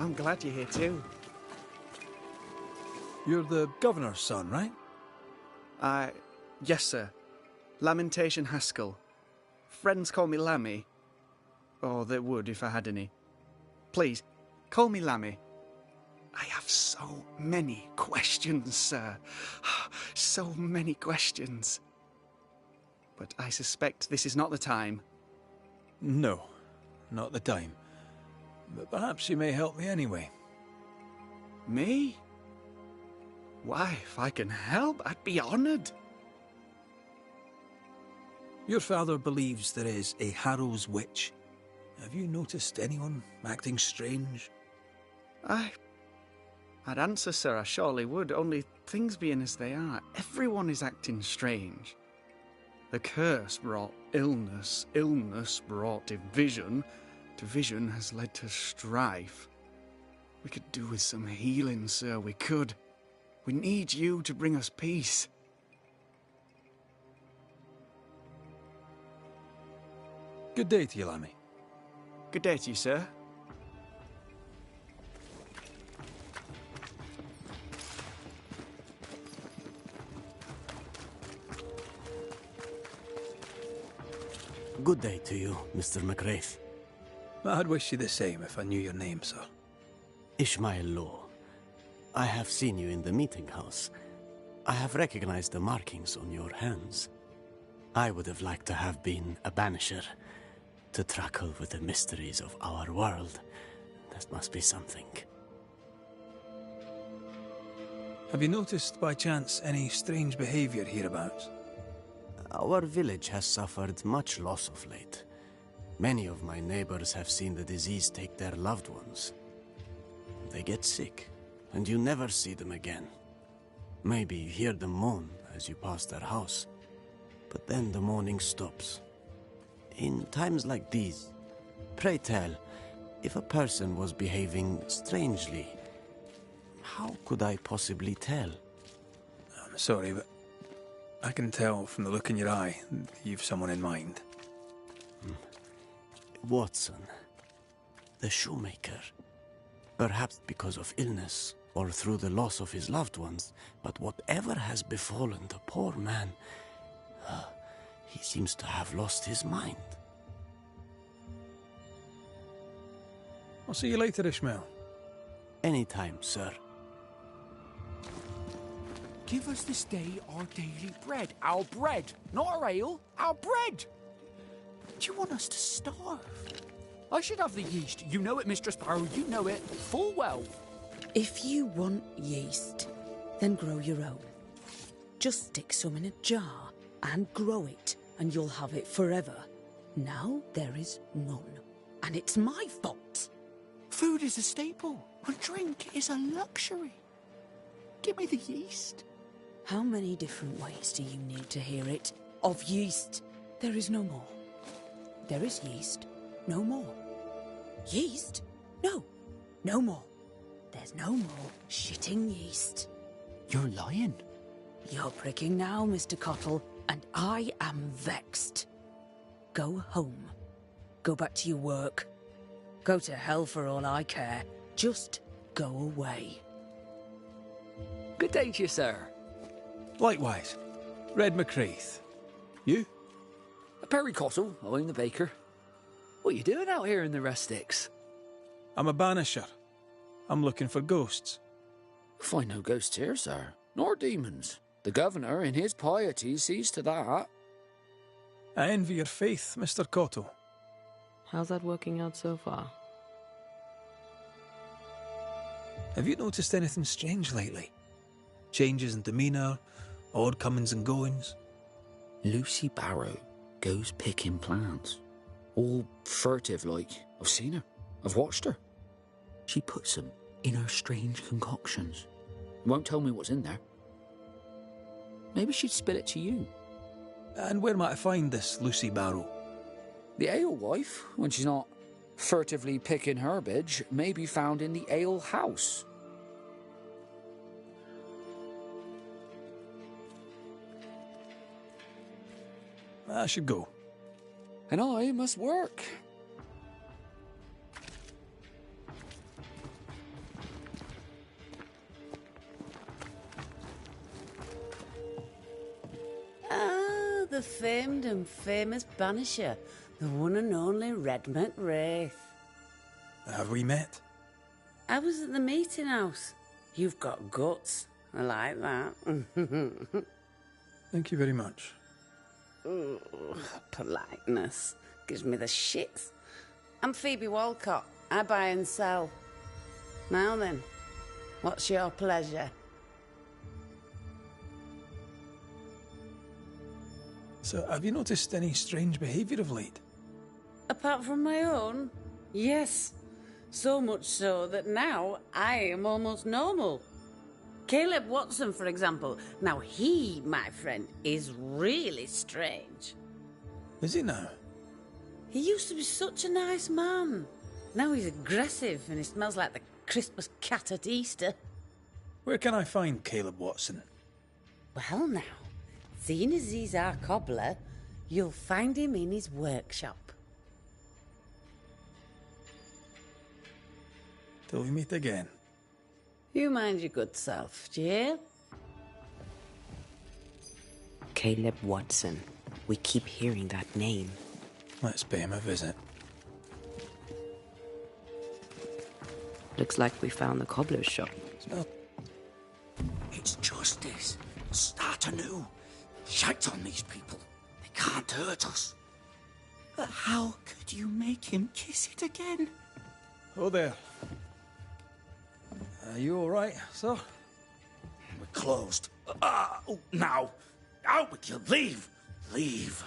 I'm glad you're here too. You're the governor's son, right? Yes, sir. Lamentation Haskell. Friends call me Lammy. Or they would if I had any. Please, call me Lammy. I have so many questions, sir. So many questions. But I suspect this is not the time. No, not the time. But perhaps you may help me anyway. Me? Why, if I can help, I'd be honoured. Your father believes there is a Harrow's witch. Have you noticed anyone acting strange? I'd answer, sir, I surely would, only things being as they are, everyone is acting strange. The curse brought illness, illness brought division, division has led to strife. We could do with some healing, sir, we could. We need you to bring us peace. Good day to you, Lammy. Good day to you, sir. Good day to you, Mr. McRaith. I'd wish you the same if I knew your name, sir. Ishmael Law. I have seen you in the meeting house. I have recognized the markings on your hands. I would have liked to have been a banisher, to tackle with the mysteries of our world. That must be something. Have you noticed, by chance, any strange behavior hereabouts? Our village has suffered much loss of late. Many of my neighbors have seen the disease take their loved ones. They get sick, and you never see them again. Maybe you hear them moan as you pass their house, but then the moaning stops. In times like these, pray tell, if a person was behaving strangely, how could I possibly tell? I'm sorry, but I can tell from the look in your eye that you've someone in mind. Watson, the shoemaker. Perhaps because of illness, or through the loss of his loved ones, but whatever has befallen the poor man, he seems to have lost his mind. I'll see you later, Ishmael. Anytime, sir. Give us this day our daily bread. Our bread, not our ale, our bread. Do you want us to starve? I should have the yeast. You know it, Mistress Barrow, you know it full well. If you want yeast, then grow your own. Just stick some in a jar and grow it, and you'll have it forever. Now there is none, and it's my fault. Food is a staple, and drink is a luxury. Give me the yeast. How many different ways do you need to hear it? Of yeast, there is no more. There is yeast, no more. Yeast? No, no more. There's no more shitting yeast. You're lying. You're pricking now, Mr. Cottle, and I am vexed. Go home. Go back to your work. Go to hell for all I care. Just go away. Good day to you, sir. Likewise. Red McCraith. You? Perry Cottle, I'm the baker. What are you doing out here in the rustics? I'm a banisher. I'm looking for ghosts. Find no ghosts here, sir, nor demons. The governor, in his piety, sees to that. I envy your faith, Mr. Cottle. How's that working out so far? Have you noticed anything strange lately? Changes in demeanour, odd comings and goings? Lucy Barrow goes picking plants. All furtive like. I've seen her. I've watched her. She puts them in her strange concoctions. Won't tell me what's in there. Maybe she'd spill it to you. And where might I find this Lucy Barrow? The alewife, when she's not furtively picking herbage, may be found in the ale house. I should go. And I must work. the famed and famous Banisher, the one and only Red McWraith. Have we met? I was at the meeting house. You've got guts. I like that. Thank you very much. Ooh, politeness gives me the shits. I'm Phoebe Walcott. I buy and sell. Now then, what's your pleasure? So, have you noticed any strange behaviour of late? Apart from my own? Yes. So much so that now I am almost normal. Caleb Watson, for example. Now he, my friend, is really strange. Is he now? He used to be such a nice man. Now he's aggressive and he smells like the Christmas cat at Easter. Where can I find Caleb Watson? Well now, seeing as he's our cobbler, you'll find him in his workshop. Till we meet again. You mind your good self, do you hear? Caleb Watson. We keep hearing that name. Let's pay him a visit. Looks like we found the cobbler's shop. Smell. It's justice. Start anew. Shite on these people. They can't hurt us. But how could you make him kiss it again? Oh there. Are you all right, sir? We're closed. Now. Out with you. Leave. Leave.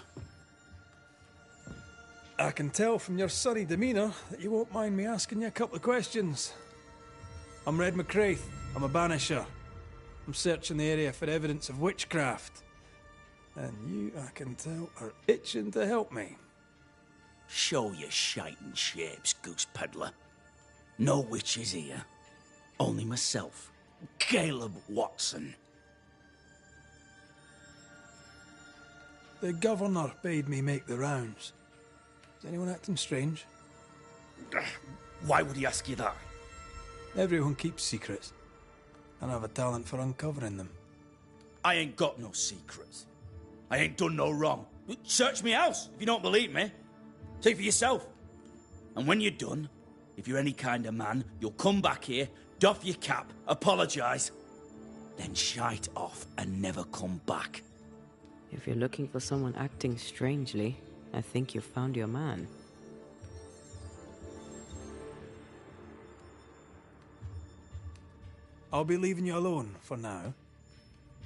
I can tell from your sunny demeanour that you won't mind me asking you a couple of questions. I'm Red McWraith. I'm a Banisher. I'm searching the area for evidence of witchcraft. And you, I can tell, are itching to help me. Show your shite and shapes, goose peddler. No witches here. Only myself, Caleb Watson. The governor bade me make the rounds. Is anyone acting strange? Why would he ask you that? Everyone keeps secrets, and I have a talent for uncovering them. I ain't got no secrets. I ain't done no wrong. Search me house if you don't believe me. See for yourself. And when you're done, if you're any kind of man, you'll come back here, doff your cap, apologise, then shite off and never come back. If you're looking for someone acting strangely, I think you've found your man. I'll be leaving you alone for now.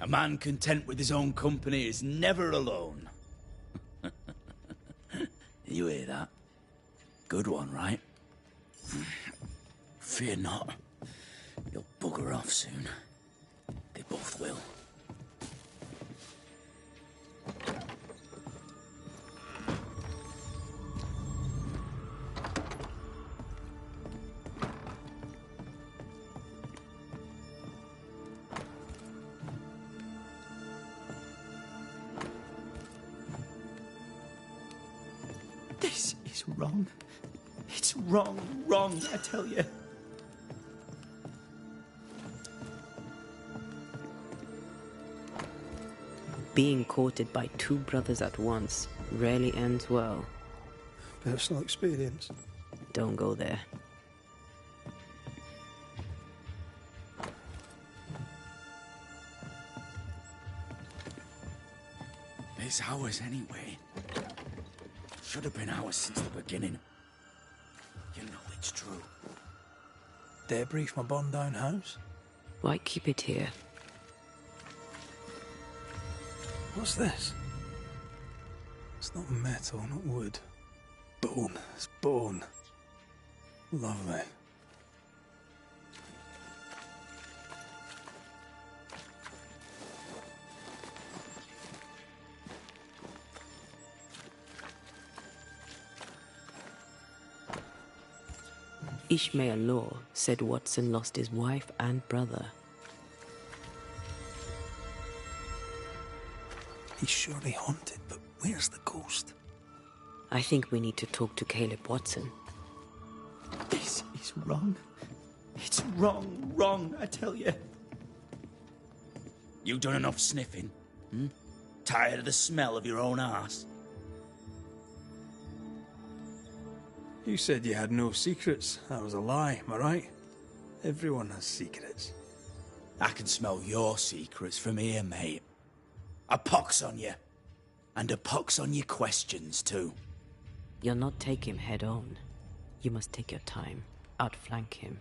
A man content with his own company is never alone. You hear that? Good one, right? Fear not. You'll bugger off soon. They both will. This is wrong. It's wrong, I tell you. Being courted by two brothers at once rarely ends well. Personal experience. Don't go there. It's ours anyway. Should have been ours since the beginning. You know it's true. Debris from a burned down house? Why keep it here? What's this? It's not metal, not wood. Bone. It's bone. Lovely. Ishmael Law said Watson lost his wife and brother. He's surely haunted, but where's the ghost? I think we need to talk to Caleb Watson. This is wrong. It's wrong, I tell you. You done enough sniffing? Tired of the smell of your own arse? You said you had no secrets. That was a lie, am I right? Everyone has secrets. I can smell your secrets from here, mate. A pox on you. And a pox on your questions, too. You'll not take him head on. You must take your time, outflank him.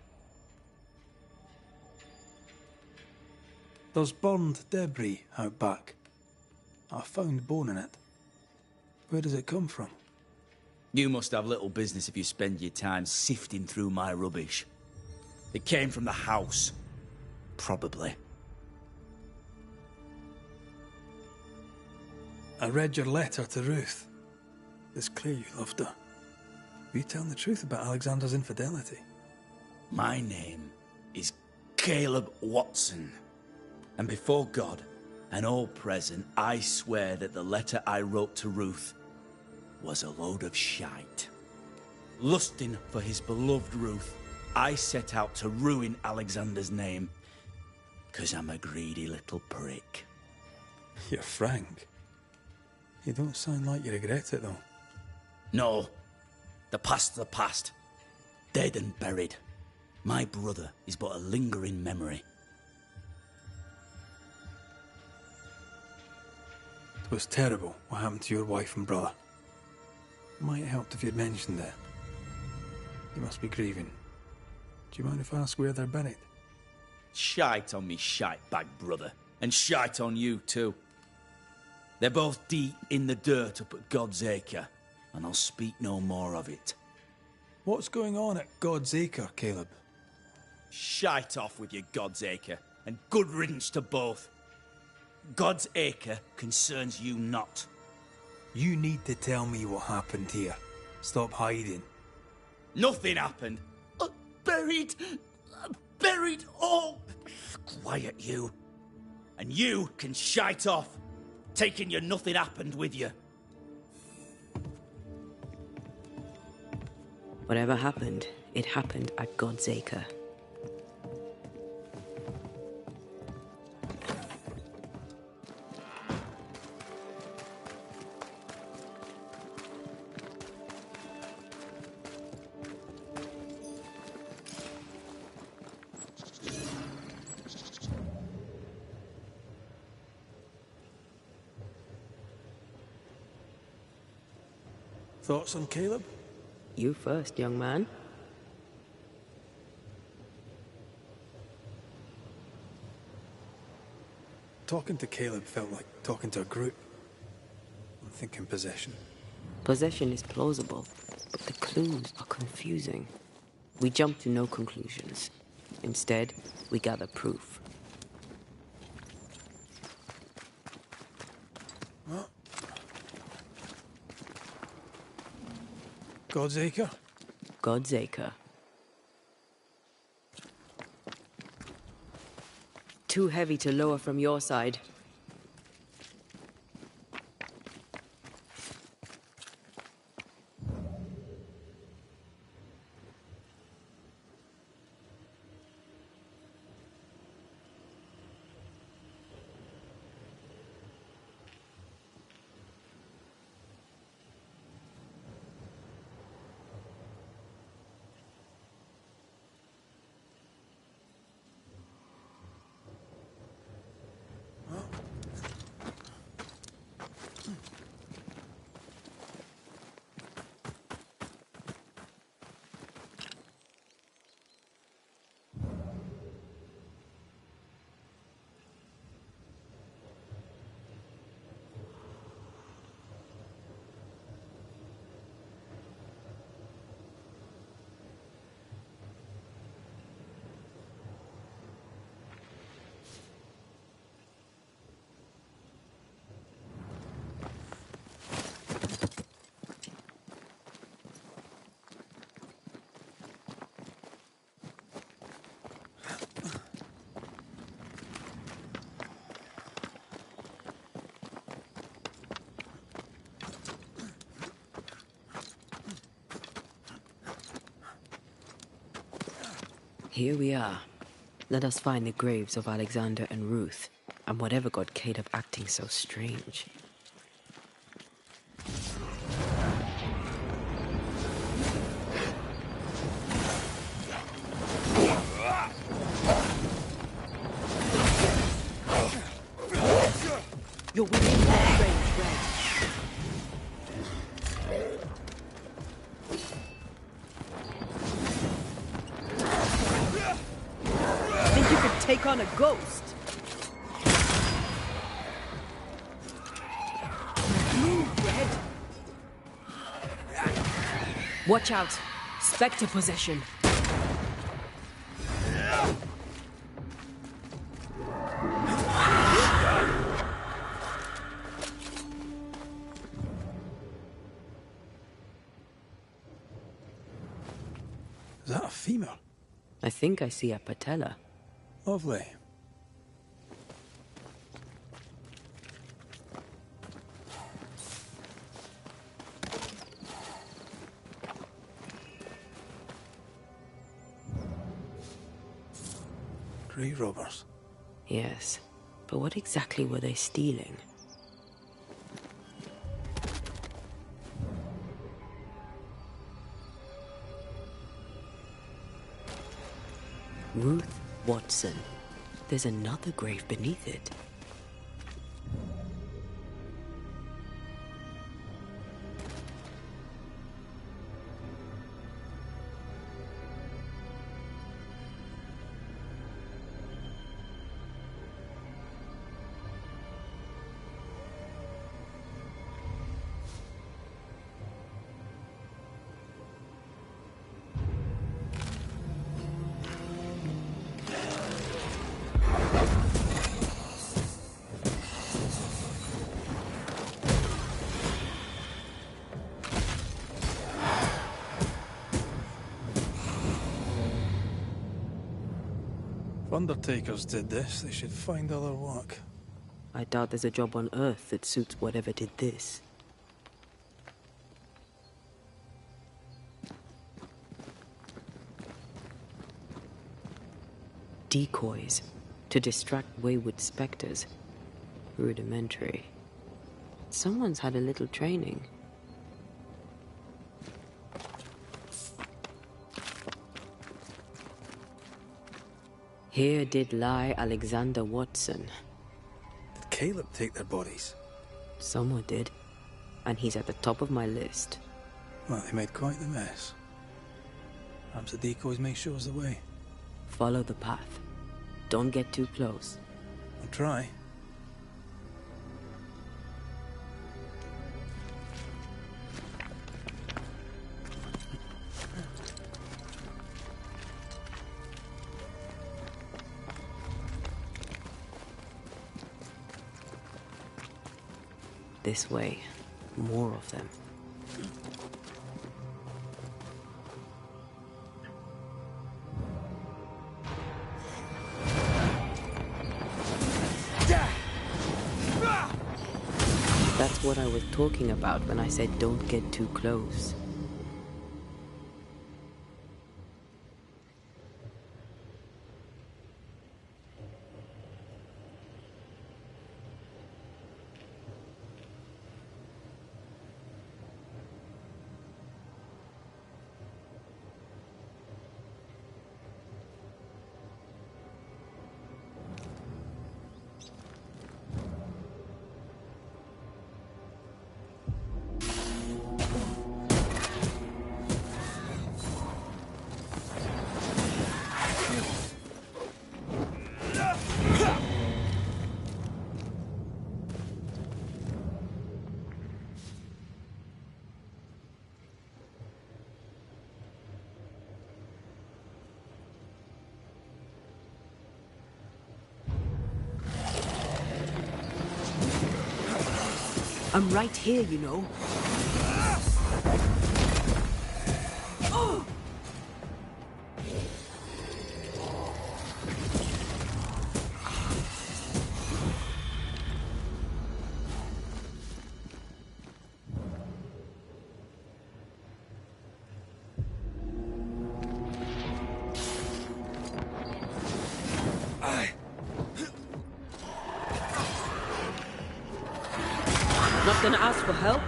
There's burned debris out back. I found bone in it. Where does it come from? You must have little business if you spend your time sifting through my rubbish. It came from the house. Probably. I read your letter to Ruth. It's clear you loved her. Were you telling the truth about Alexander's infidelity? My name is Caleb Watson. And before God and all present, I swear that the letter I wrote to Ruth was a load of shite. Lusting for his beloved Ruth, I set out to ruin Alexander's name. 'Cause I'm a greedy little prick. You're frank. You don't sound like you regret it, though. No. The past's the past. Dead and buried. My brother is but a lingering memory. It was terrible what happened to your wife and brother. Might have helped if you'd mentioned it. You must be grieving. Do you mind if I ask where they're buried? Shite on me shite bag brother. And shite on you too. They're both deep in the dirt up at God's Acre. And I'll speak no more of it. What's going on at God's Acre, Caleb? Shite off with your God's Acre. And good riddance to both. God's Acre concerns you not. You need to tell me what happened here. Stop hiding. Nothing happened. Buried. Buried all. Quiet, you. And you can shite off. Taking your nothing happened with you. Whatever happened, it happened at God's Acre. Thoughts on Caleb? You first, young man. Talking to Caleb felt like talking to a group. I'm thinking possession. Possession is plausible, but the clues are confusing. We jump to no conclusions. Instead, we gather proof. What? God's Acre? God's Acre. Too heavy to lower from your side. Here we are. Let us find the graves of Alexander and Ruth. And whatever got Caleb acting so strange. You're within that range, Red. Think you could take on a ghost? Move, Red. Watch out. Spectre possession. Is that a female? I think I see a patella. Lovely. Grave robbers. Yes, but what exactly were they stealing? Ruth Watson. There's another grave beneath it. If undertakers did this, they should find other work. I doubt there's a job on Earth that suits whatever did this. Decoys to distract wayward specters. Rudimentary. Someone's had a little training. Here did lie Alexander Watson. Did Caleb take their bodies? Someone did. And he's at the top of my list. Well, they made quite the mess. Perhaps the decoys may show us the way. Follow the path. Don't get too close. I'll try. This way. More of them. That's what I was talking about when I said don't get too close. I'm right here, you know. Gonna ask for help?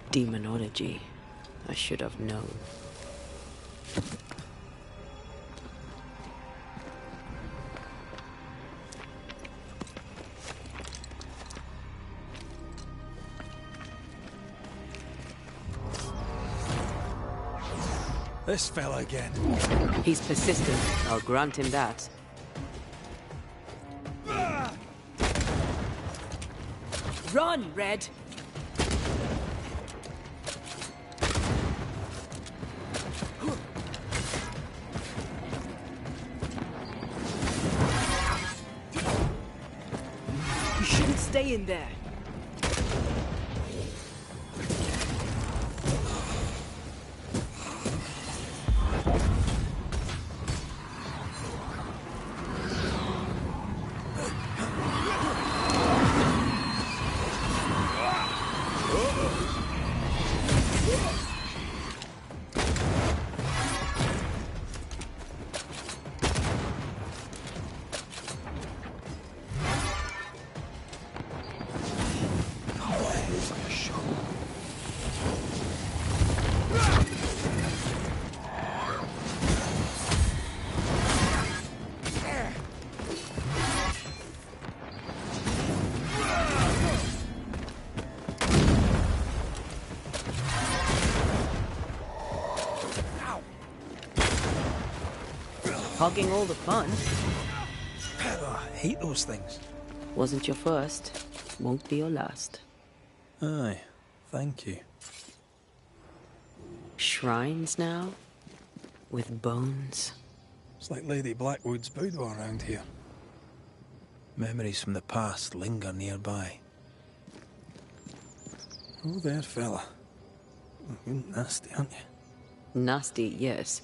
Demonology. I should have known. This fella again. He's persistent. I'll grant him that. Run, Red! You shouldn't stay in there. Hogging all the fun. Oh, I hate those things. Wasn't your first. Won't be your last. Aye, thank you. Shrines now? With bones? It's like Lady Blackwood's boudoir around here. Memories from the past linger nearby. Oh, there, fella. You're nasty, aren't you? Nasty, yes.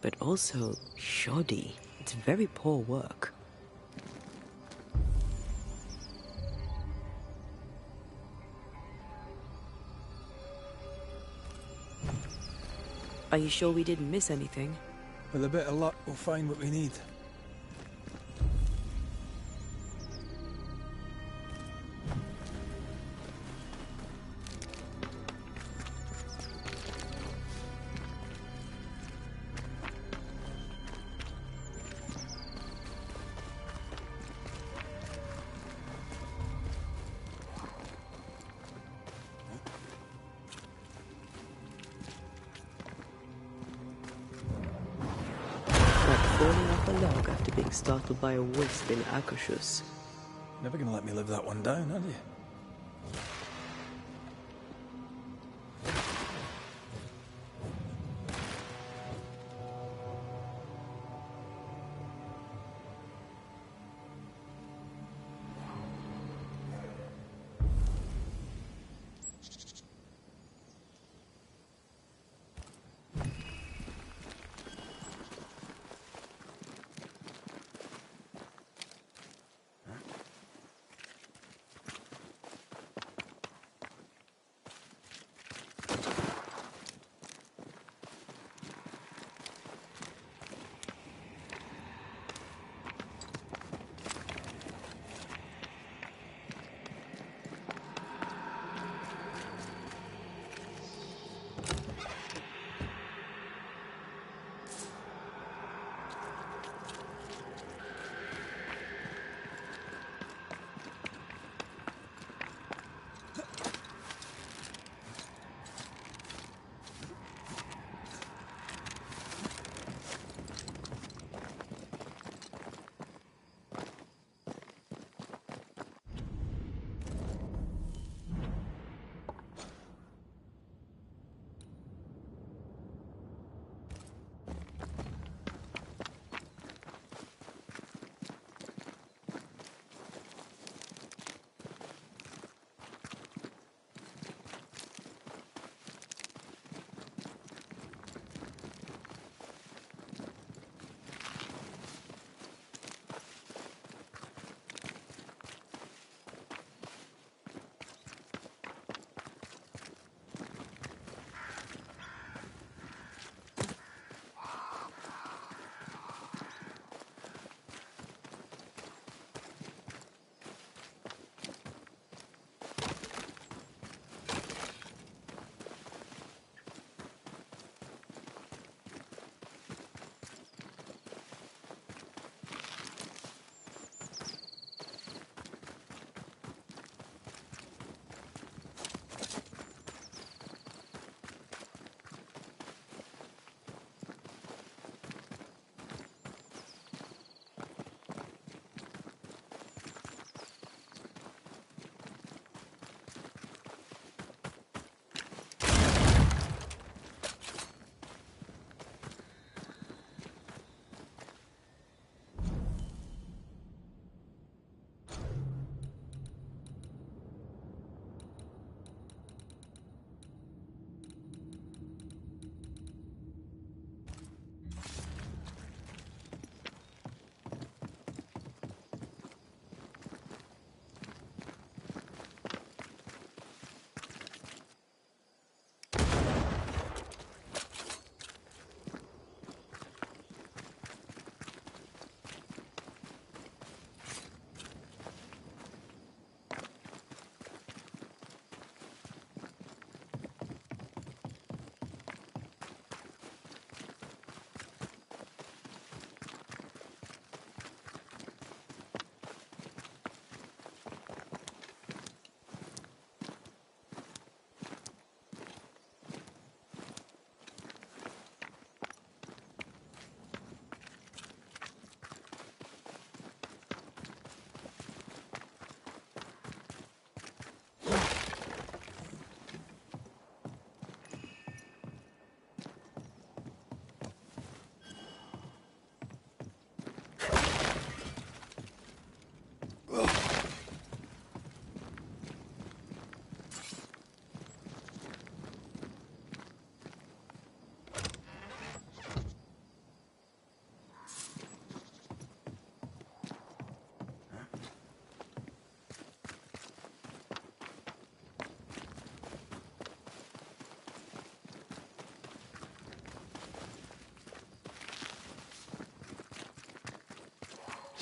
But also shoddy. It's very poor work. Are you sure we didn't miss anything? With a bit of luck, we'll find what we need. Falling off a log after being startled by a wisp in Akershus. Never gonna let me live that one down, are you?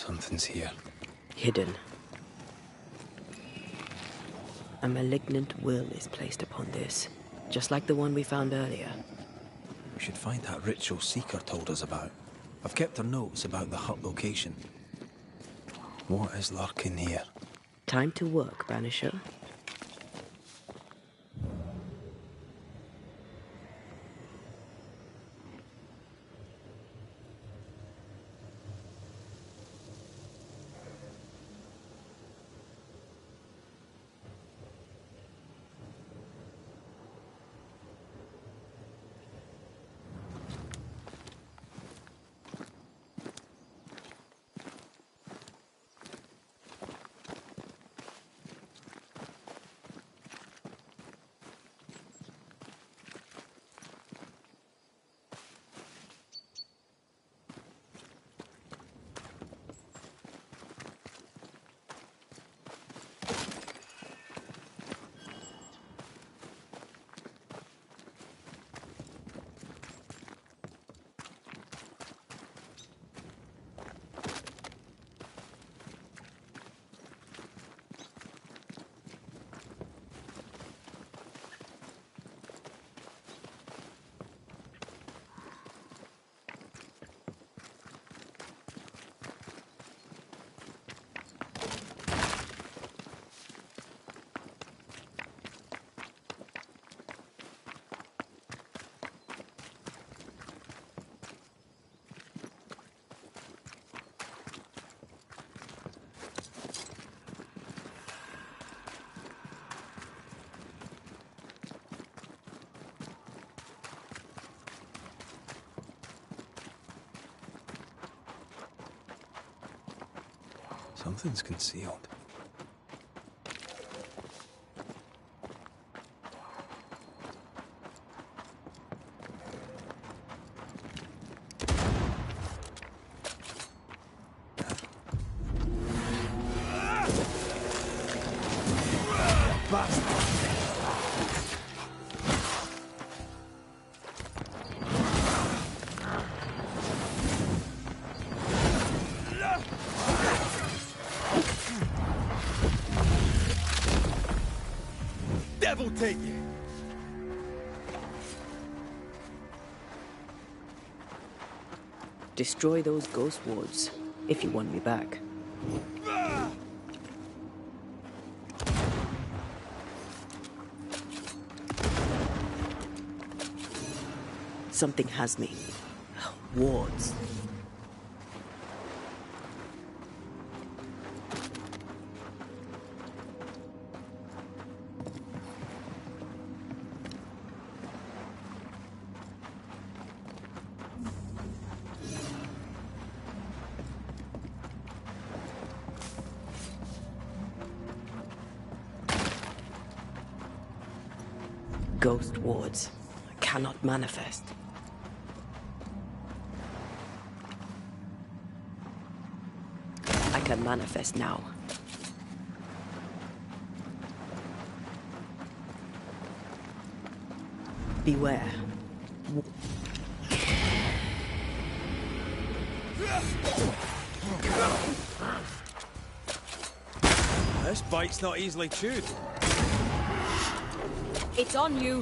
Something's here. Hidden. A malignant will is placed upon this, just like the one we found earlier. We should find that ritual Seeker told us about. I've kept her notes about the hut location. What is lurking here? Time to work, Banisher. Something's concealed. Devil take it! Destroy those ghost wards, if you want me back. Something has me. Wards. Ghost wards cannot manifest. I can manifest now. Beware. This bite's not easily chewed. It's on you.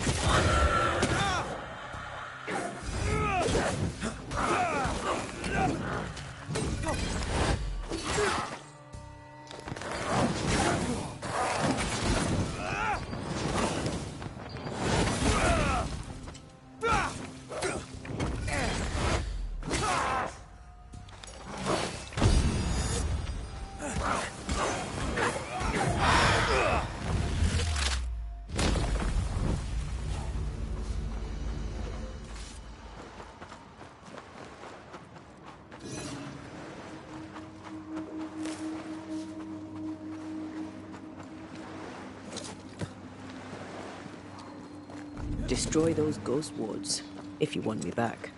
Destroy those ghost wards, if you want me back.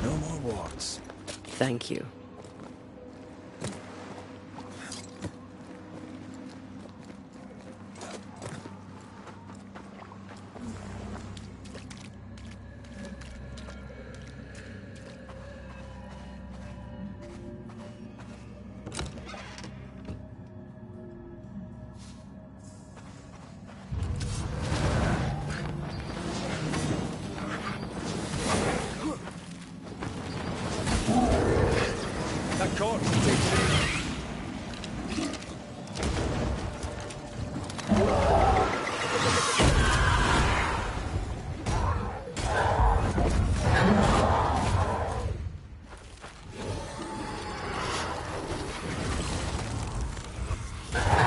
No more wards. Thank you. corpse to take it.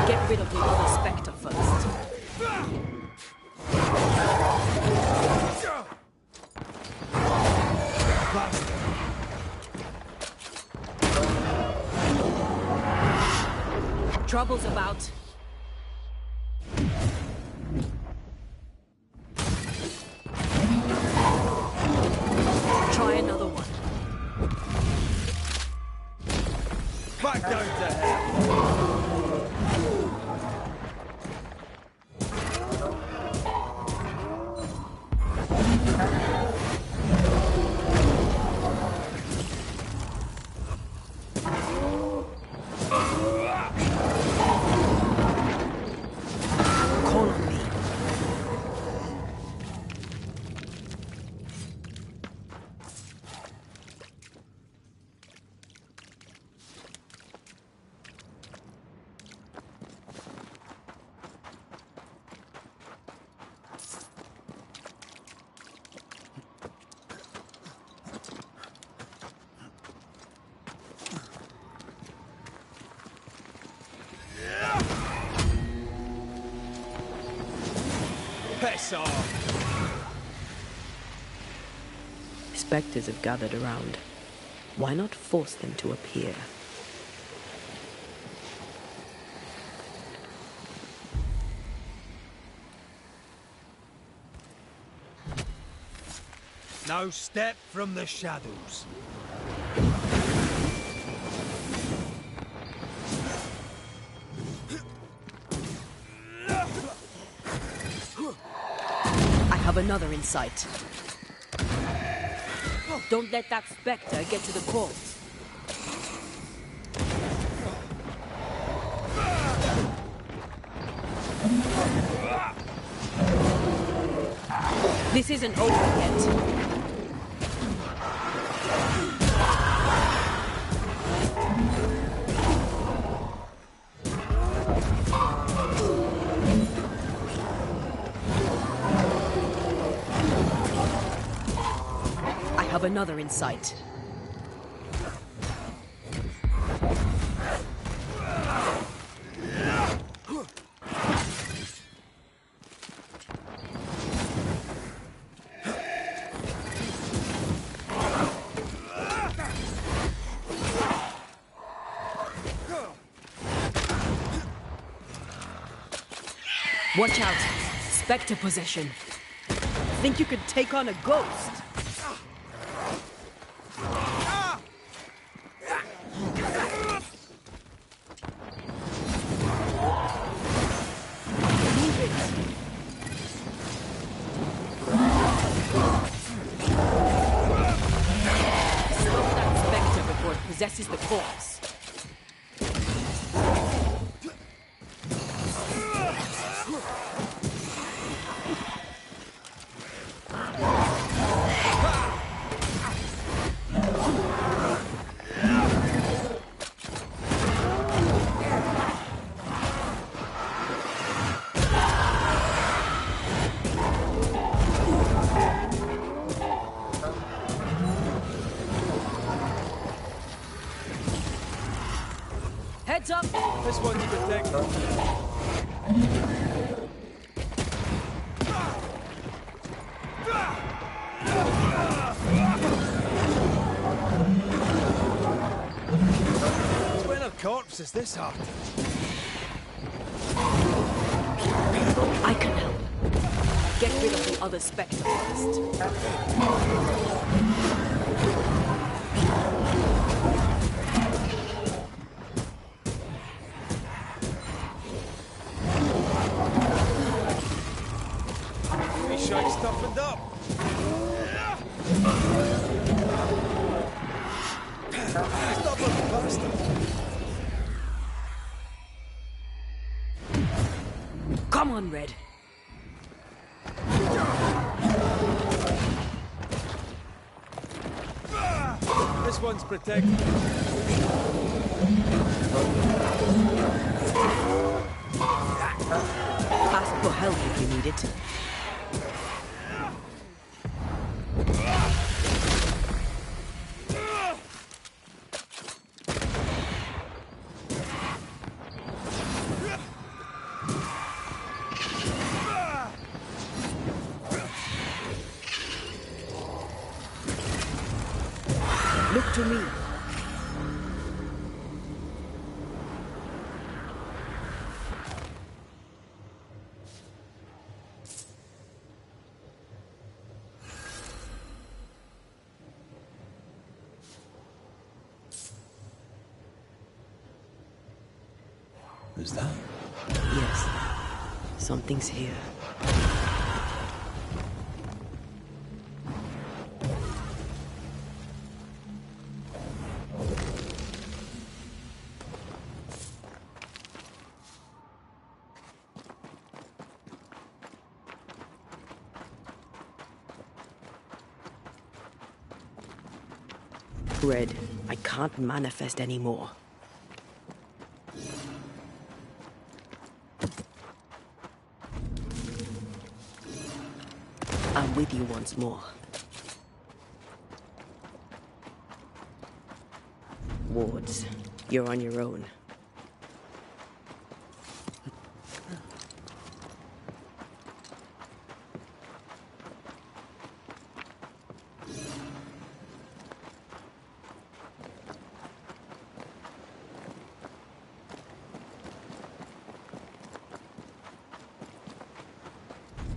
Get rid of the other Spectre first. Trouble's about. Try another one. Back down to hell. Call on me. Piss off. Spectres have gathered around. Why not force them to appear? Now step from the shadows. I have another in sight. Don't let that Spectre get to the corpse. This isn't over yet. I have another in sight. Watch out! Spectre possession. Think you could take on a ghost? Move it! Stop that Spectre before it possesses the corpse. Heads up! This one's protected. When a corpse is this hard? I can help. Get rid of the other Spectre first. Be shite toughened up. Stubborn bastard. Come on, Red. This one's protected. Ask for help if you need it. Look to me. Who's that? Yes. Something's here. Red, I can't manifest anymore. I'm with you once more. Wards, you're on your own.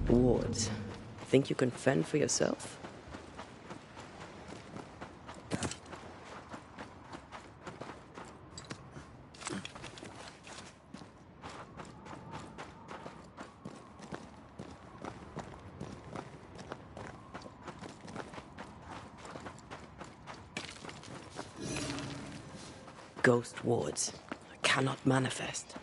Wards, think you can fend for yourself? Ghost wards. I cannot manifest.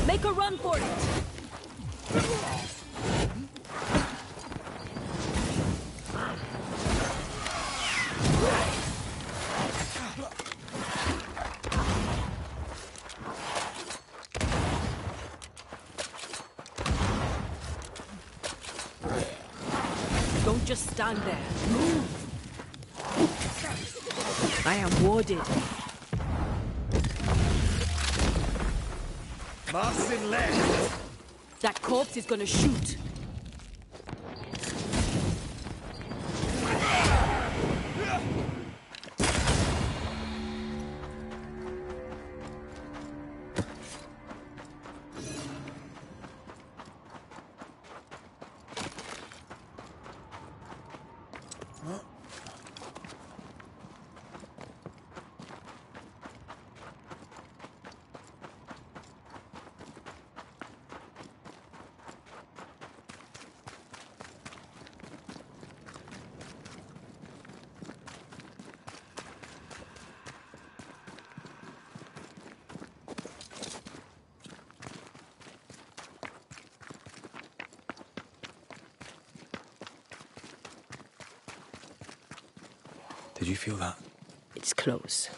Make a run for it! Don't just stand there. Move! I am warded. Marcin left! That corpse is gonna shoot. Did you feel that? It's close.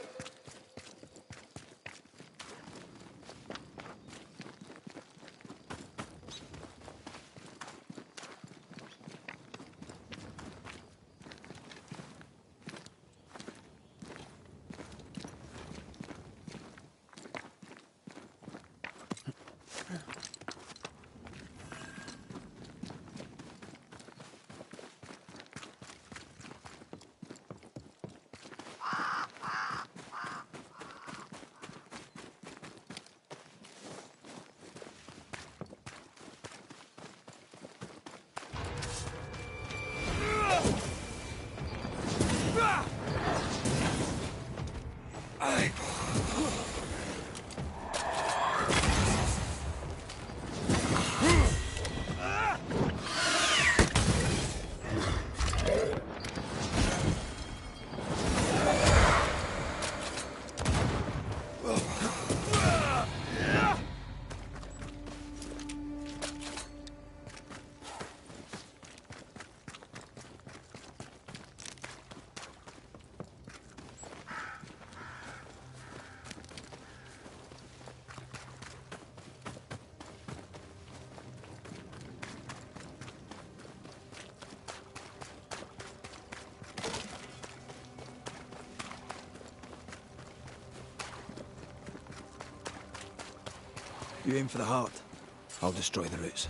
You aim for the heart. I'll destroy the roots.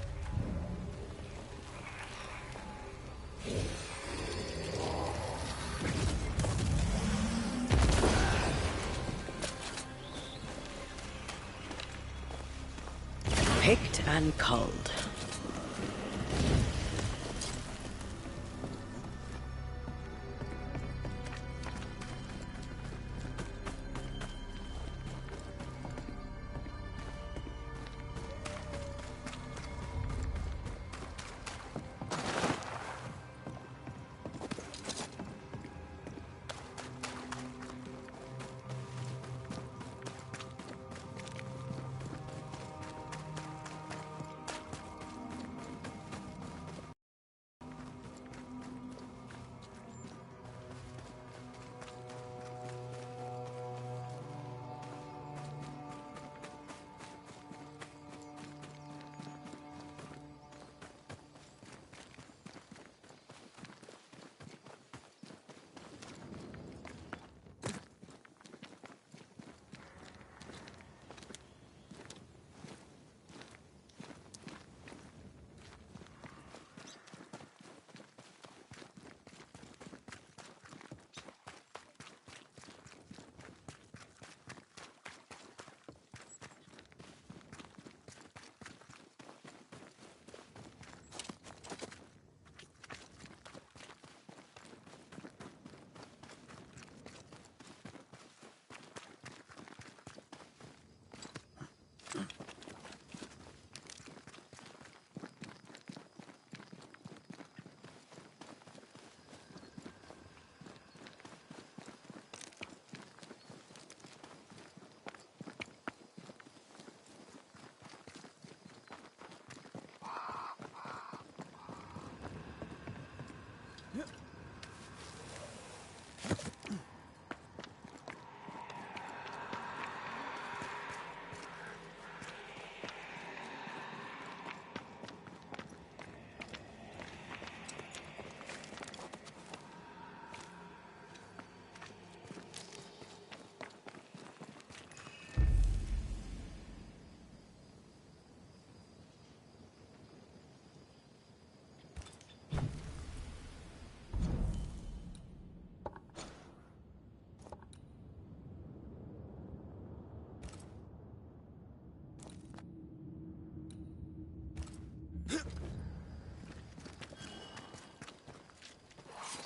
Picked and culled.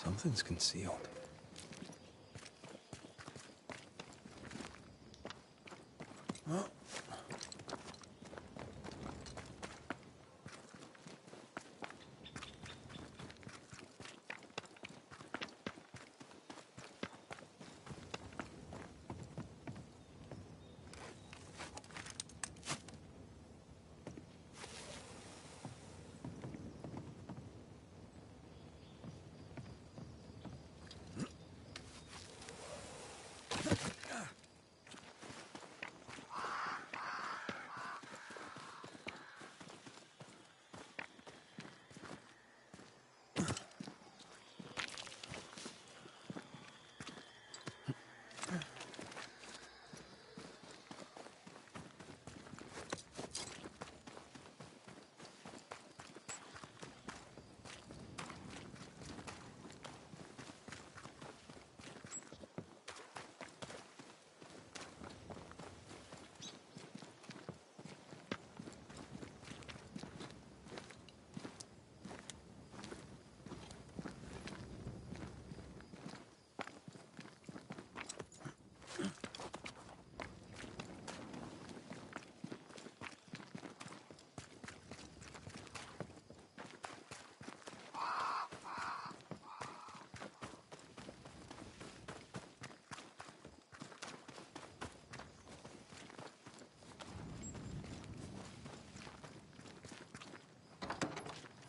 Something's concealed. Oh.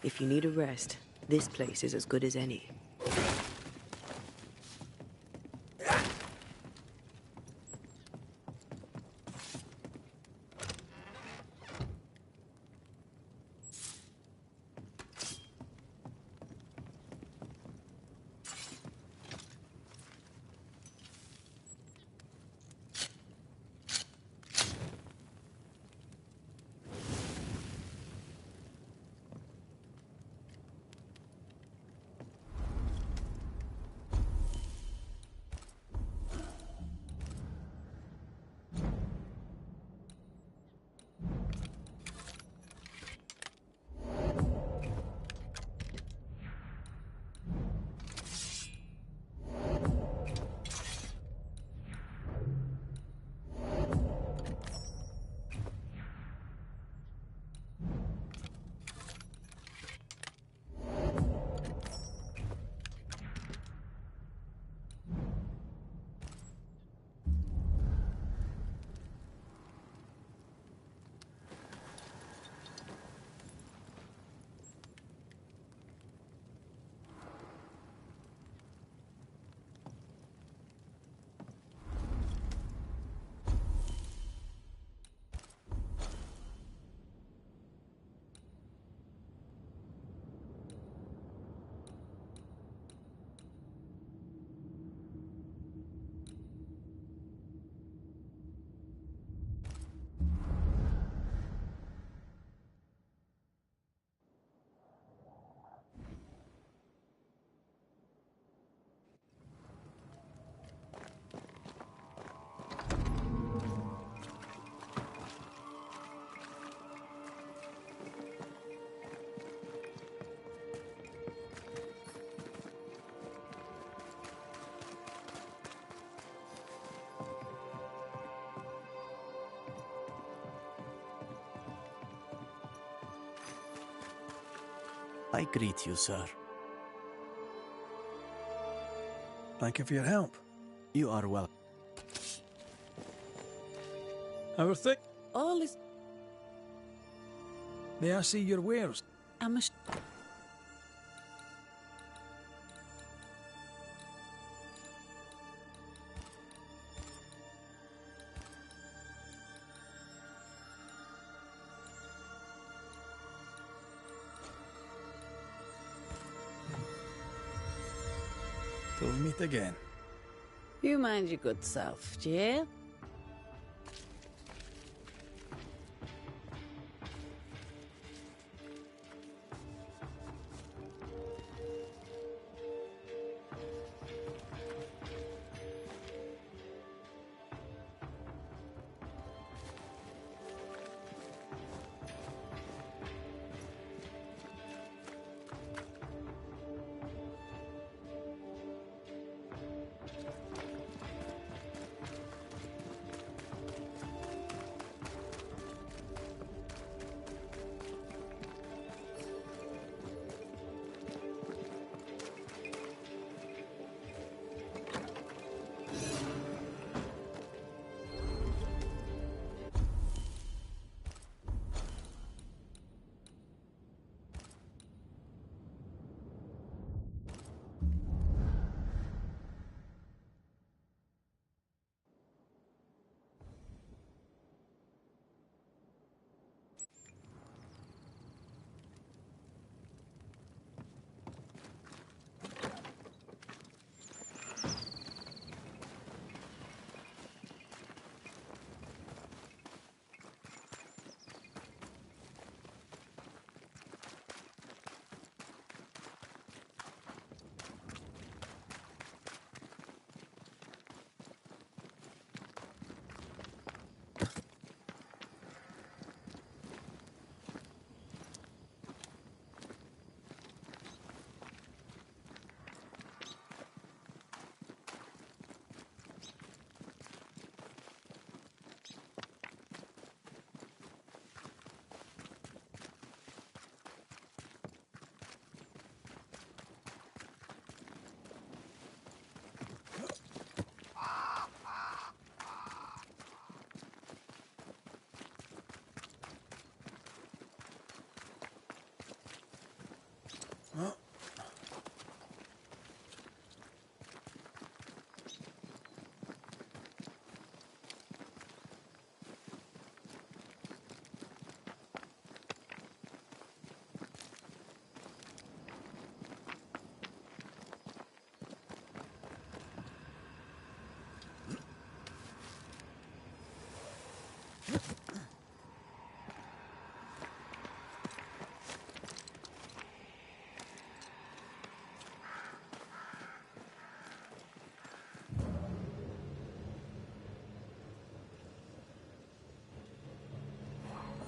If you need a rest, this place is as good as any. I greet you, sir. Thank you for your help. You are welcome. Our thing. All is... May I see your wares? I'm a... Till we meet again. You mind your good self, do you hear?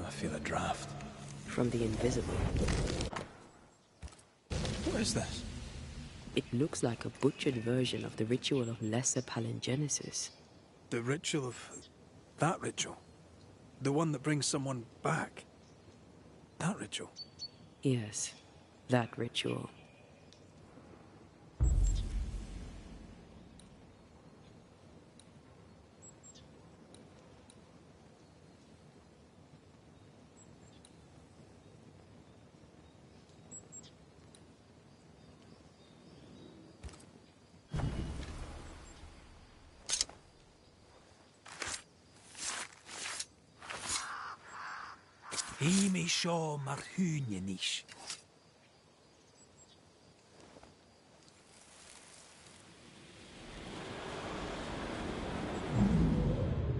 I feel a draft. From the invisible. What is this? It looks like a butchered version of the ritual of Lesser Palingenesis. The ritual of... that ritual? The one that brings someone back? That ritual? Yes, that ritual. Himi seo mar húne níos.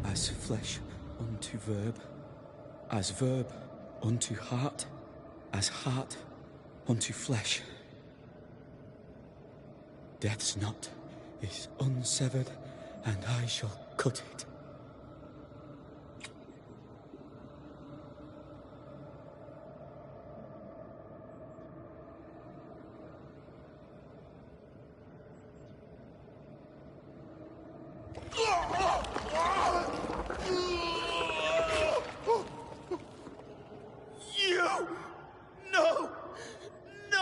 As flesh unto verb, as verb unto heart, as heart unto flesh. Death's knot is unsevered, and I shall cut it. You! No! No!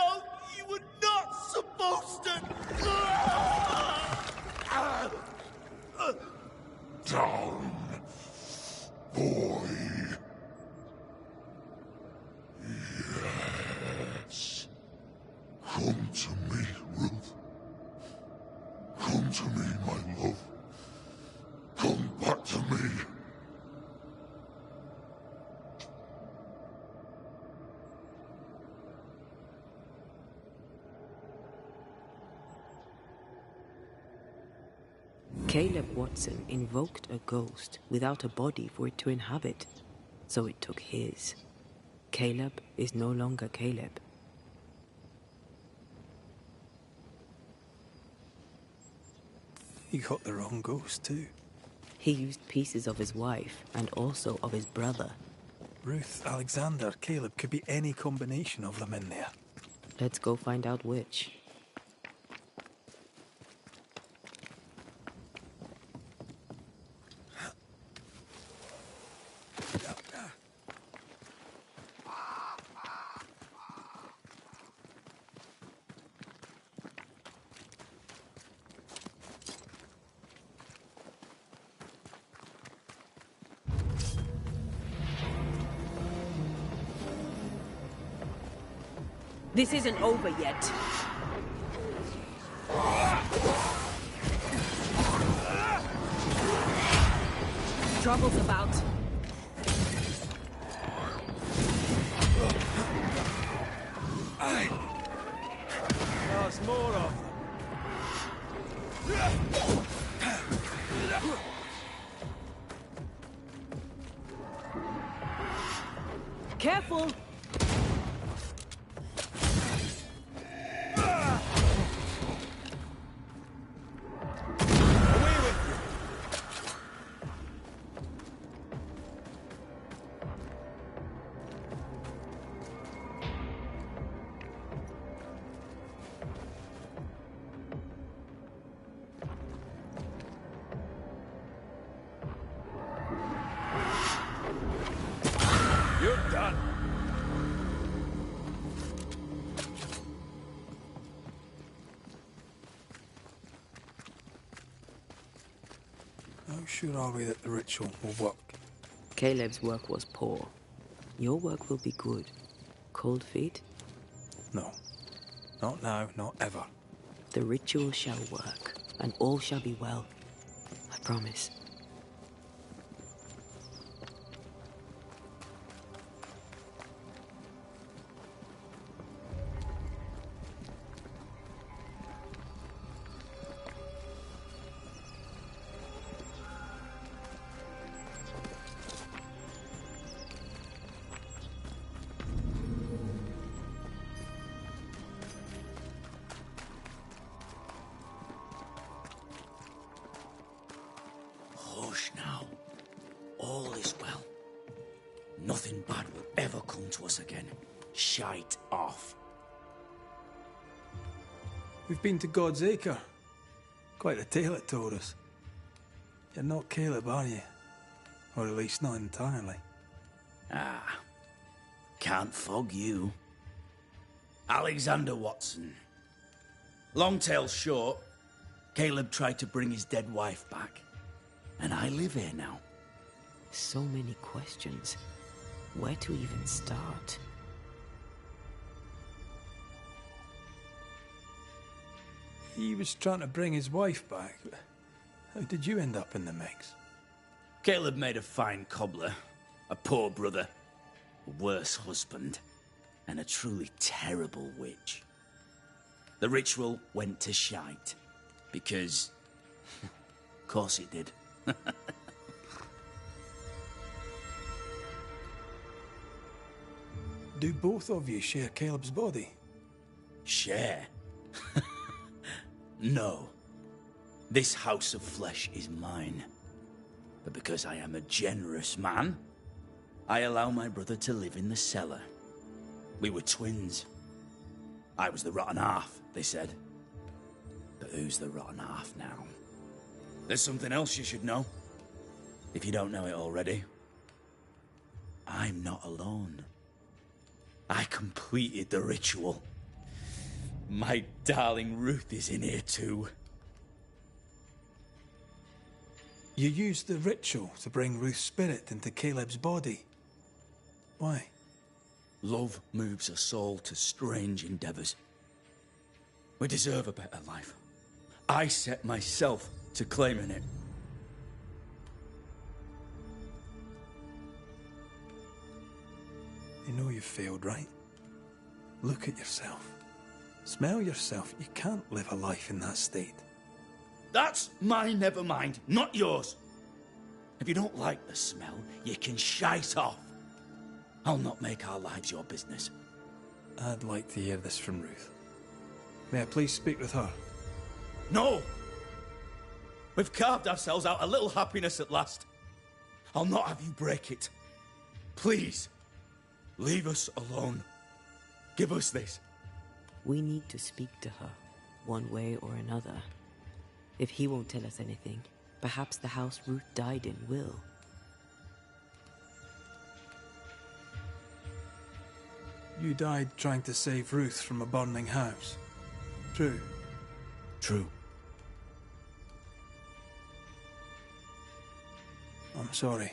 Caleb Watson invoked a ghost without a body for it to inhabit, so it took his. Caleb is no longer Caleb. He got the wrong ghost too. He used pieces of his wife and also of his brother. Ruth, Alexander, Caleb could be any combination of them in there. Let's go find out which. This isn't over yet. Trouble's about. There's more of them. Careful! You're done. How sure are we that the ritual will work? Caleb's work was poor. Your work will be good. Cold feet? No. Not now, not ever. The ritual shall work, and all shall be well. I promise. Hush now. All is well. Nothing bad will ever come to us again. Shite off. We've been to God's Acre. Quite a tale it told us. You're not Caleb, are you? Or at least not entirely. Ah. Can't fog you. Alexander Watson. Long tale short, Caleb tried to bring his dead wife back. And I live here now. So many questions. Where to even start? He was trying to bring his wife back. How did you end up in the mix? Caleb made a fine cobbler, a poor brother, a worse husband, and a truly terrible witch. The ritual went to shite, because... of course it did. Do both of you share Caleb's body? Share? No. This house of flesh is mine. But because I am a generous man, I allow my brother to live in the cellar. We were twins. I was the rotten half, they said. But who's the rotten half now? There's something else you should know. If you don't know it already. I'm not alone. I completed the ritual. My darling Ruth is in here too. You used the ritual to bring Ruth's spirit into Caleb's body. Why? Love moves a soul to strange endeavors. We deserve a better life. I set myself to claiming it. You know you've failed, right? Look at yourself. Smell yourself. You can't live a life in that state. That's my never mind, not yours. If you don't like the smell, you can shite off. I'll not make our lives your business. I'd like to hear this from Ruth. May I please speak with her? No! We've carved ourselves out a little happiness at last. I'll not have you break it. Please, leave us alone. Give us this. We need to speak to her, one way or another. If he won't tell us anything, perhaps the house Ruth died in will. You died trying to save Ruth from a burning house. True. True. I'm sorry.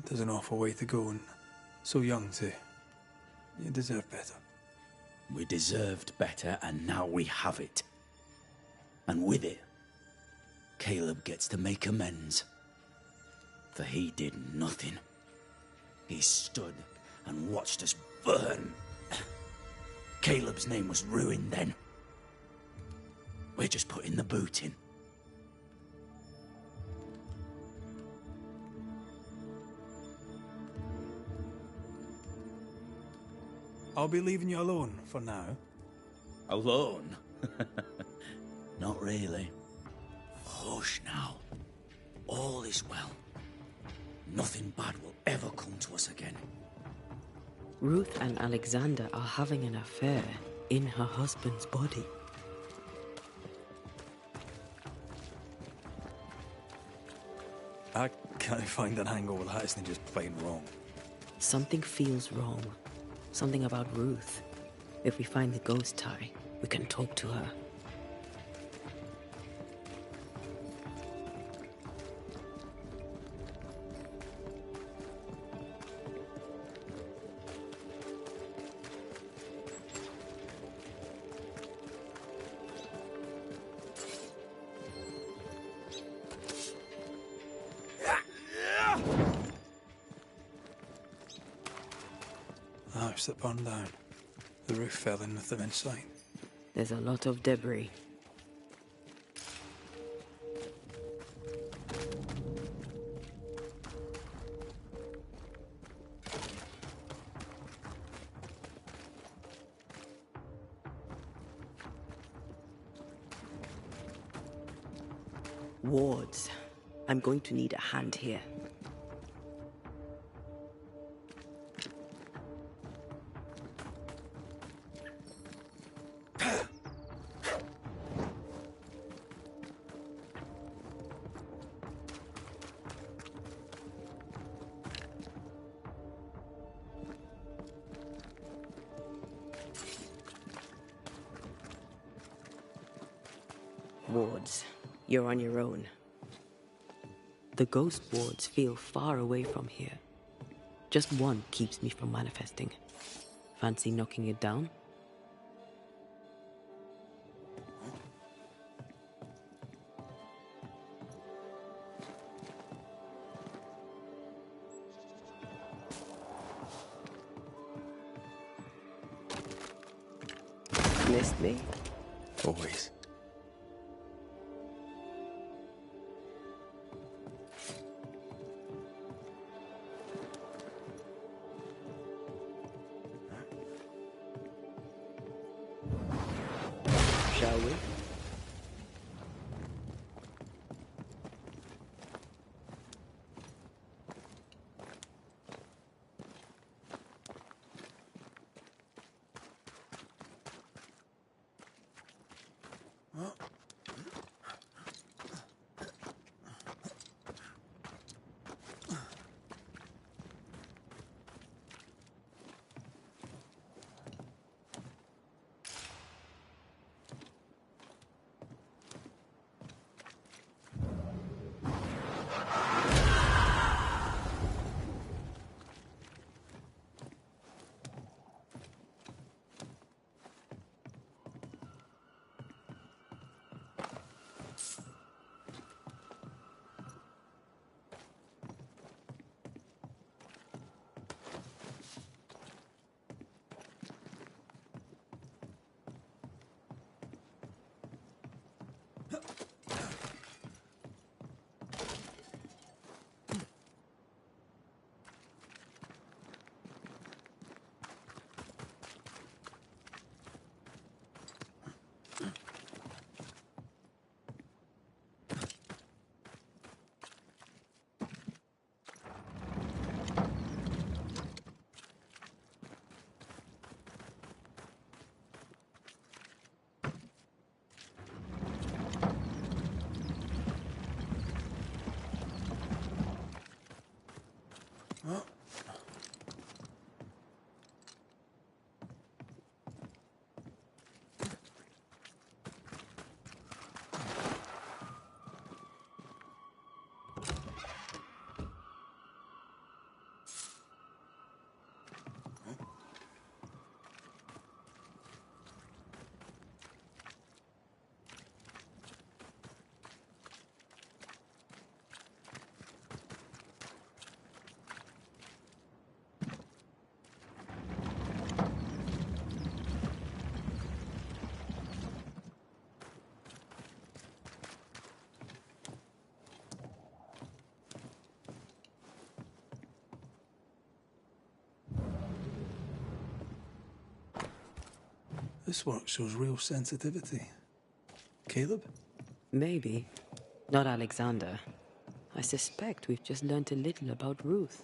There's an awful way to go, and so young too. You deserve better. We deserved better, and now we have it. And with it, Caleb gets to make amends. For he did nothing. He stood and watched us burn. Caleb's name was ruined then. We're just putting the boot in. I'll be leaving you alone for now. Alone? Not really. Hush now. All is well. Nothing bad will ever come to us again. Ruth and Alexander are having an affair in her husband's body. I can't find an angle with that isn't just plain wrong. Something feels wrong. Something about Ruth. If we find the ghost tie, we can talk to her. The house that burned down. The roof fell in with them inside. There's a lot of debris. Wards. I'm going to need a hand here. Wards, you're on your own. The ghost wards feel far away from here. Just one keeps me from manifesting. Fancy knocking it down? Missed me? Always. Shall we? This work shows real sensitivity. Caleb? Maybe. Not Alexander. I suspect we've just learned a little about Ruth.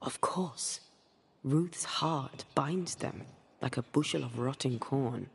Of course. Ruth's heart binds them like a bushel of rotting corn.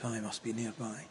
Tommy must be nearby.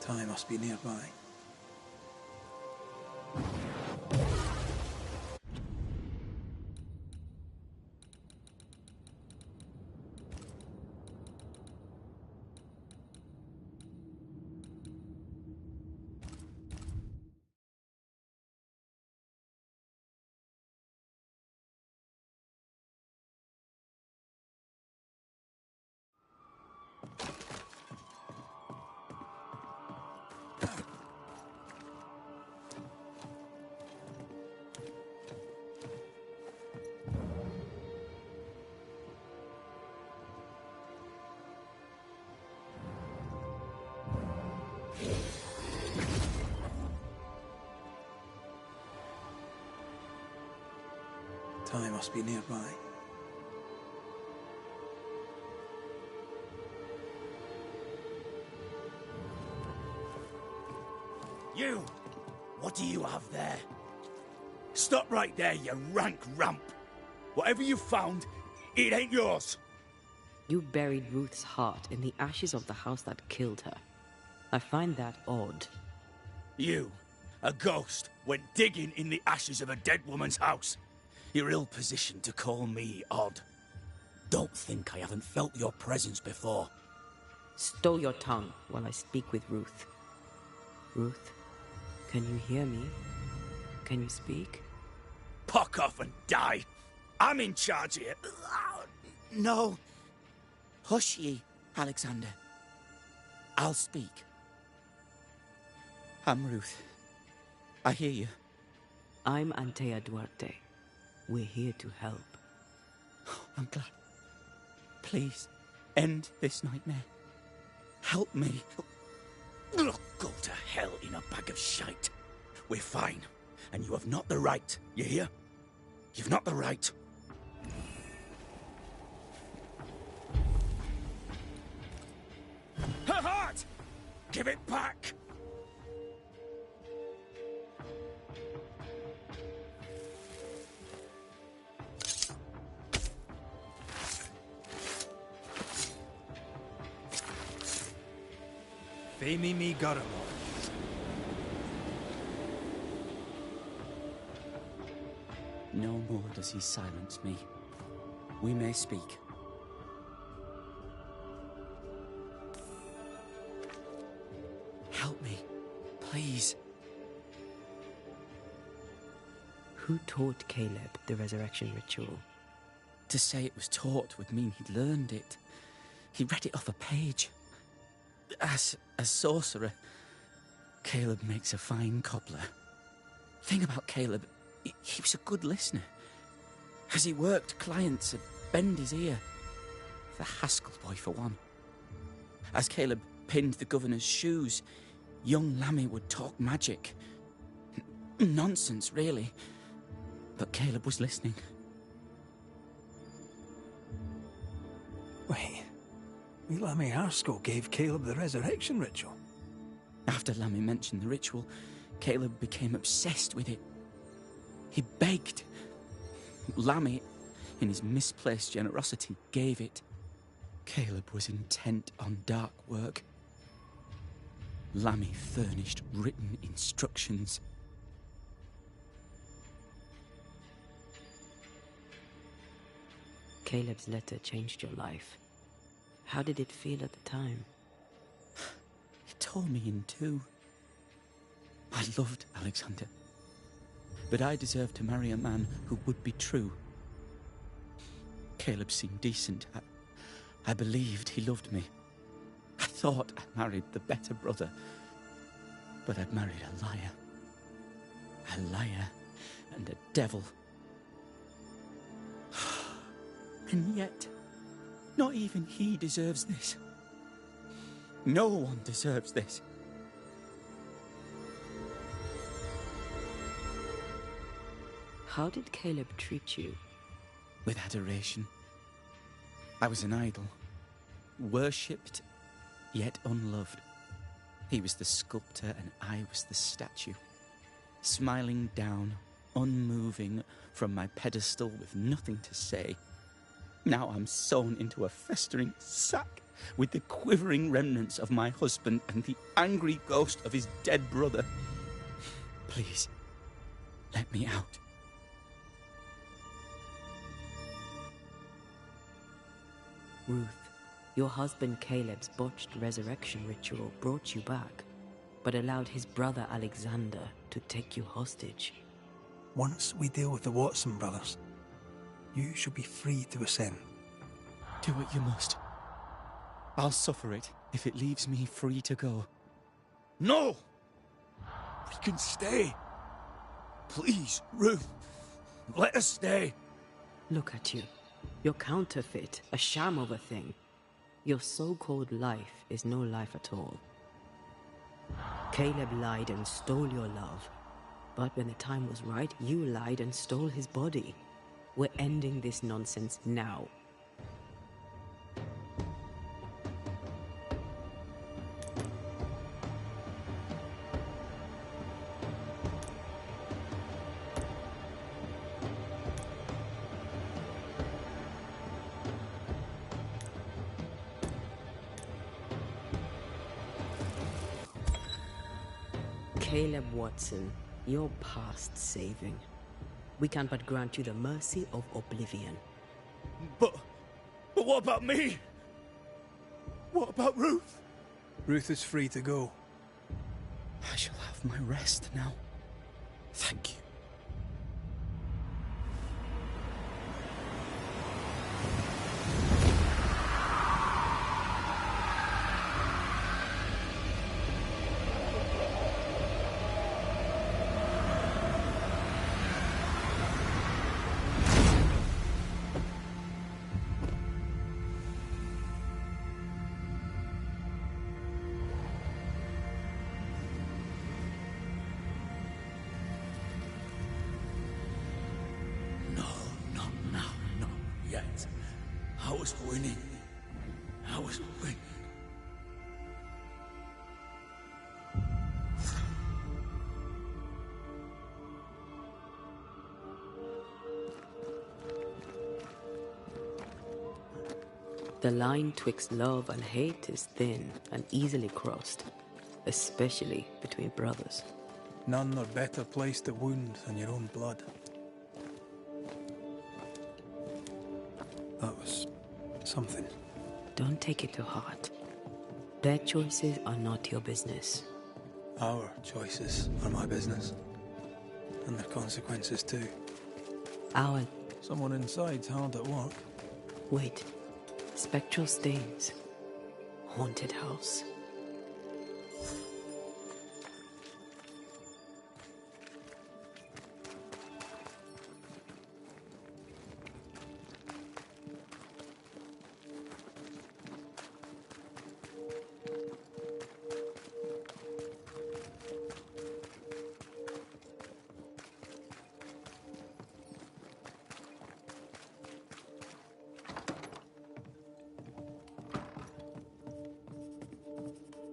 Time must be nearby. Time must be nearby. You! What do you have there? Stop right there, you rank ramp! Whatever you found, it ain't yours! You buried Ruth's heart in the ashes of the house that killed her. I find that odd. You, a ghost, went digging in the ashes of a dead woman's house. You're ill-positioned to call me odd. Don't think I haven't felt your presence before. Stow your tongue while I speak with Ruth. Ruth, can you hear me? Can you speak? Pock off and die! I'm in charge here. No. Hush ye, Alexander. I'll speak. I'm Ruth. I hear you. I'm Antea Duarte. We're here to help. I'm glad. Please, end this nightmare. Help me. Go to hell in a bag of shite. We're fine, and you have not the right, you hear? You've not the right. Her heart! Give it back! Femi mi Garamo. No more does he silence me. We may speak. Help me, please. Who taught Caleb the resurrection ritual? To say it was taught would mean he'd learned it. He read it off a page. As a sorcerer, Caleb makes a fine cobbler. Thing about Caleb, he was a good listener. As he worked, clients would bend his ear. The Haskell boy, for one. As Caleb pinned the governor's shoes, young Lammy would talk magic. Nonsense, really. But Caleb was listening. Wait, Lammy Haskell gave Caleb the resurrection ritual? After Lammy mentioned the ritual, Caleb became obsessed with it. He begged. Lammy, in his misplaced generosity, gave it. Caleb was intent on dark work. Lammy furnished written instructions. Caleb's letter changed your life. How did it feel at the time? It tore me in two. I loved Alexander, but I deserved to marry a man who would be true. Caleb seemed decent. I believed he loved me. I thought I married the better brother, but I'd married a liar. A liar and a devil. And yet, not even he deserves this. No one deserves this. How did Caleb treat you? With adoration. I was an idol, worshipped, yet unloved. He was the sculptor and I was the statue, smiling down, unmoving from my pedestal with nothing to say. Now I'm sewn into a festering sack, with the quivering remnants of my husband and the angry ghost of his dead brother. Please, let me out. Ruth, your husband Caleb's botched resurrection ritual brought you back, but allowed his brother Alexander to take you hostage. Once we deal with the Watson brothers, you shall be free to ascend. Do what you must. I'll suffer it if it leaves me free to go. No! We can stay. Please, Ruth, let us stay. Look at you. You're counterfeit, a sham of a thing. Your so-called life is no life at all. Caleb lied and stole your love. But when the time was right, you lied and stole his body. We're ending this nonsense now. Caleb Watson, you're past saving. We can but grant you the mercy of oblivion. But what about me? What about Ruth? Ruth is free to go. I shall have my rest now. Thank you. I was winning. I was winning. The line twixt love and hate is thin and easily crossed, especially between brothers. None are better placed to wound than your own blood. That was something. Don't take it to heart. Their choices are not your business. Our choices are my business. And their consequences too. Our... Someone inside's hard at work. Wait. Spectral stains. Haunted house.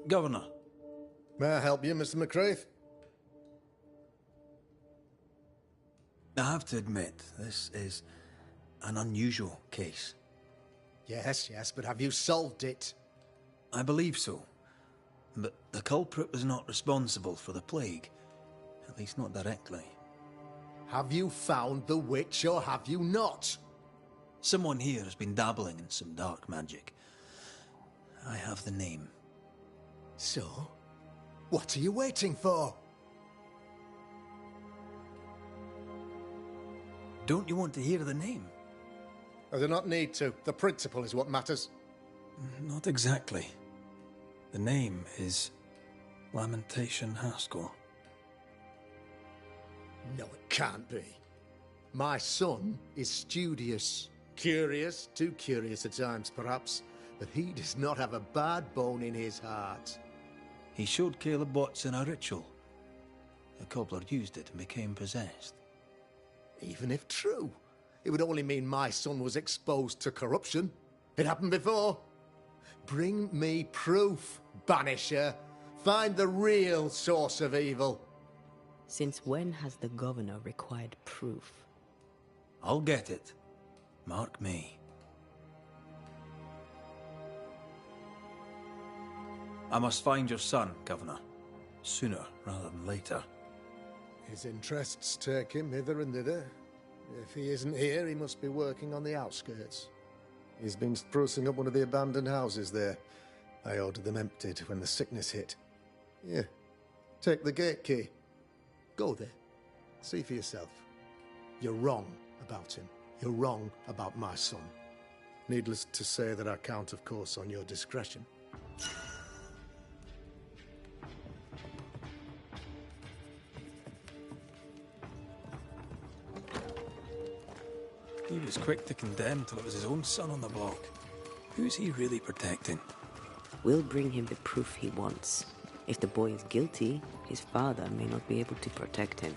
Governor. May I help you, Mr. McCraith? I have to admit, this is an unusual case. Yes, but have you solved it? I believe so. But the culprit was not responsible for the plague. At least not directly. Have you found the witch or have you not? Someone here has been dabbling in some dark magic. I have the name. So? What are you waiting for? Don't you want to hear the name? I do not need to. The principle is what matters. Not exactly. The name is Lamentation Haskell. No, it can't be. My son is studious. Curious, too curious at times, perhaps. But he does not have a bad bone in his heart. He showed Caleb Watson a ritual. The cobbler used it and became possessed. Even if true, it would only mean my son was exposed to corruption. It happened before. Bring me proof, Banisher. Find the real source of evil. Since when has the governor required proof? I'll get it. Mark me. I must find your son, Governor. Sooner rather than later. His interests take him hither and thither. If he isn't here, he must be working on the outskirts. He's been sprucing up one of the abandoned houses there. I ordered them emptied when the sickness hit. Here, take the gate key. Go there. See for yourself. You're wrong about him. You're wrong about my son. Needless to say that I count, of course, on your discretion. He was quick to condemn till it was his own son on the block. Who's he really protecting? We'll bring him the proof he wants. If the boy is guilty, his father may not be able to protect him.